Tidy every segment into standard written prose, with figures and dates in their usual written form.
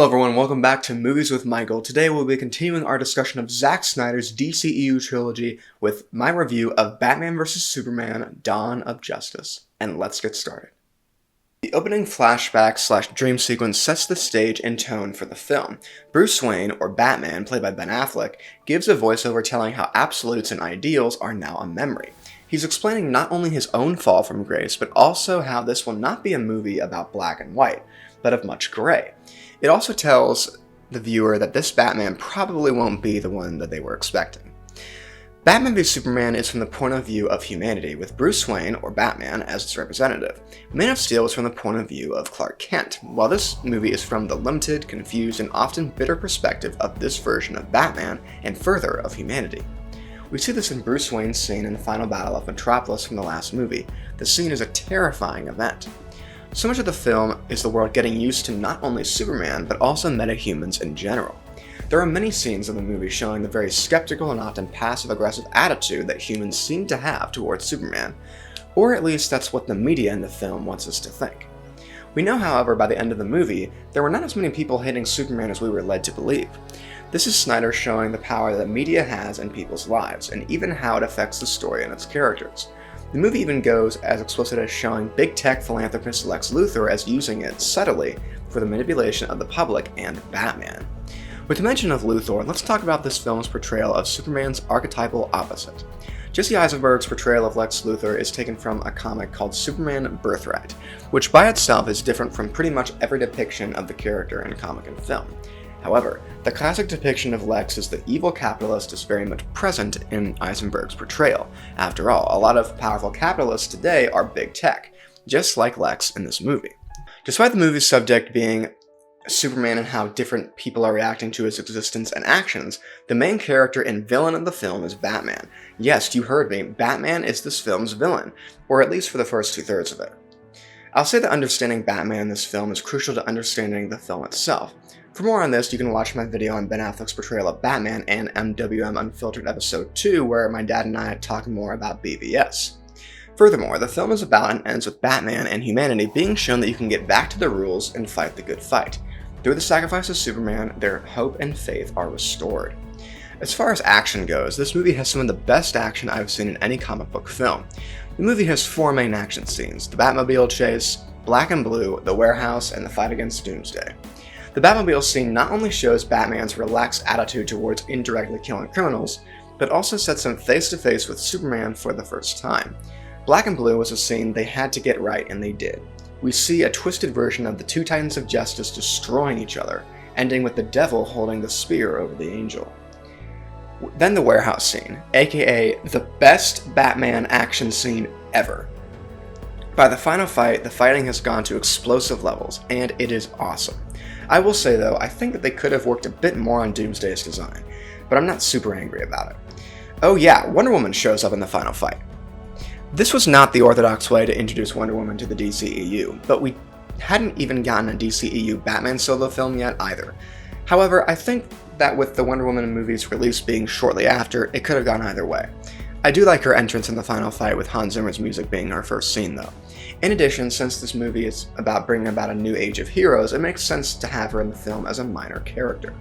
Hello everyone, welcome back to Movies with Michael. Today we'll be continuing our discussion of Zach Snyder's DCEU trilogy with my review of Batman vs. Superman: Dawn of Justice. And let's get started. The opening flashback/dream sequence sets the stage and tone for the film. Bruce Wayne, or Batman, played by Ben Affleck, gives a voiceover telling how absolutes and ideals are now a memory. He's explaining not only his own fall from grace, but also how this will not be a movie about black and white, but of much gray. It also tells the viewer that this Batman probably won't be the one that they were expecting. Batman v Superman is from the point of view of humanity, with Bruce Wayne, or Batman, as its representative. Man of Steel is from the point of view of Clark Kent, while this movie is from the limited, confused, and often bitter perspective of this version of Batman, and further, of humanity. We see this in Bruce Wayne's scene in the final battle of Metropolis from the last movie. The scene is a terrifying event. So much of the film is the world getting used to not only Superman, but also metahumans in general. There are many scenes in the movie showing the very skeptical and often passive-aggressive attitude that humans seem to have towards Superman, or at least that's what the media in the film wants us to think. We know, however, by the end of the movie, there were not as many people hating Superman as we were led to believe. This is Snyder showing the power that media has in people's lives, and even how it affects the story and its characters. The movie even goes as explicit as showing big tech philanthropist Lex Luthor as using it subtly for the manipulation of the public and Batman. With the mention of Luthor, let's talk about this film's portrayal of Superman's archetypal opposite. Jessie Eisenburg's portrayal of Lex Luthor is taken from a comic called Superman Birthright, which by itself is different from pretty much every depiction of the character in comic and film. However, the classic depiction of Lex as the evil capitalist is very much present in Eisenberg's portrayal. After all, a lot of powerful capitalists today are big tech, just like Lex in this movie. Despite the movie's subject being Superman and how different people are reacting to his existence and actions, the main character and villain of the film is Batman. Yes, you heard me, Batman is this film's villain, or at least for the first 2/3 of it. I'll say that understanding Batman in this film is crucial to understanding the film itself. For more on this, you can watch my video on Ben Affleck's portrayal of Batman and MWM Unfiltered Episode 2, where my dad and I talk more about BVS. Furthermore, the film is about and ends with Batman and humanity being shown that you can get back to the rules and fight the good fight. Through the sacrifice of Superman, their hope and faith are restored. As far as action goes, this movie has some of the best action I've seen in any comic book film. The movie has 4 main action scenes: the Batmobile chase, Black and Blue, the warehouse, and the fight against Doomsday. The Batmobile scene not only shows Batman's relaxed attitude towards indirectly killing criminals, but also sets him face to face with Superman for the first time. Black and Blue was a scene they had to get right, and they did. We see a twisted version of the two Titans of Justice destroying each other, ending with the Devil holding the spear over the Angel. Then the warehouse scene, aka the best Batman action scene ever. By the final fight, the fighting has gone to explosive levels, and it is awesome. I will say though, I think that they could have worked a bit more on Doomsday's design, but I'm not super angry about it. Oh yeah, Wonder Woman shows up in the final fight. This was not the orthodox way to introduce Wonder Woman to the DCEU, but we hadn't even gotten a DCEU Batman solo film yet either. However, I think that with the Wonder Woman movie's release being shortly after, it could have gone either way. I do like her entrance in the final fight, with Hans Zimmer's music being her first scene though. In addition, since this movie is about bringing about a new age of heroes, it makes sense to have her in the film as a minor character.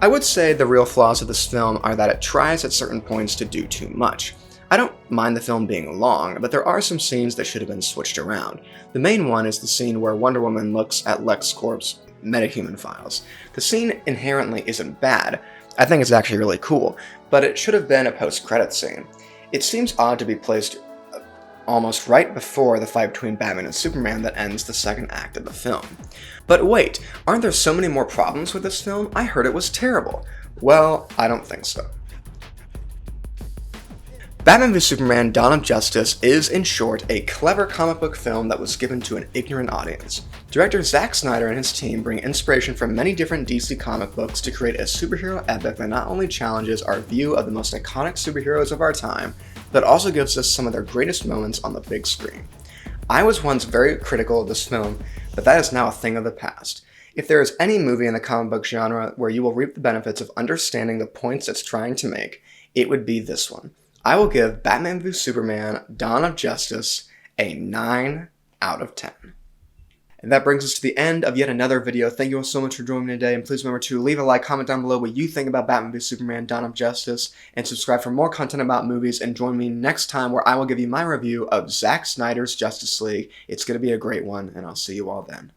I would say the real flaws of this film are that it tries at certain points to do too much. I don't mind the film being long, but there are some scenes that should have been switched around. The main one is the scene where Wonder Woman looks at Lex Corp's metahuman files. The scene inherently isn't bad. I think it's actually really cool, but it should have been a post-credits scene. It seems odd to be placed almost right before the fight between Batman and Superman that ends the second act of the film. But wait, aren't there so many more problems with this film? I heard it was terrible. Well, I don't think so. Batman v Superman: Dawn of Justice is, in short, a clever comic book film that was given to an ignorant audience. Director Zach Snyder and his team bring inspiration from many different DC comic books to create a superhero epic that not only challenges our view of the most iconic superheroes of our time, but also gives us some of their greatest moments on the big screen. I was once very critical of this film, but that is now a thing of the past. If there is any movie in the comic book genre where you will reap the benefits of understanding the points it's trying to make, it would be this one. I will give Batman v Superman: Dawn of Justice a 9 out of 10. And that brings us to the end of yet another video. Thank you all so much for joining me today, and please remember to leave a like, comment down below what you think about Batman v Superman: Dawn of Justice, and subscribe for more content about movies, and join me next time where I will give you my review of Zack Snyder's Justice League. It's going to be a great one, and I'll see you all then.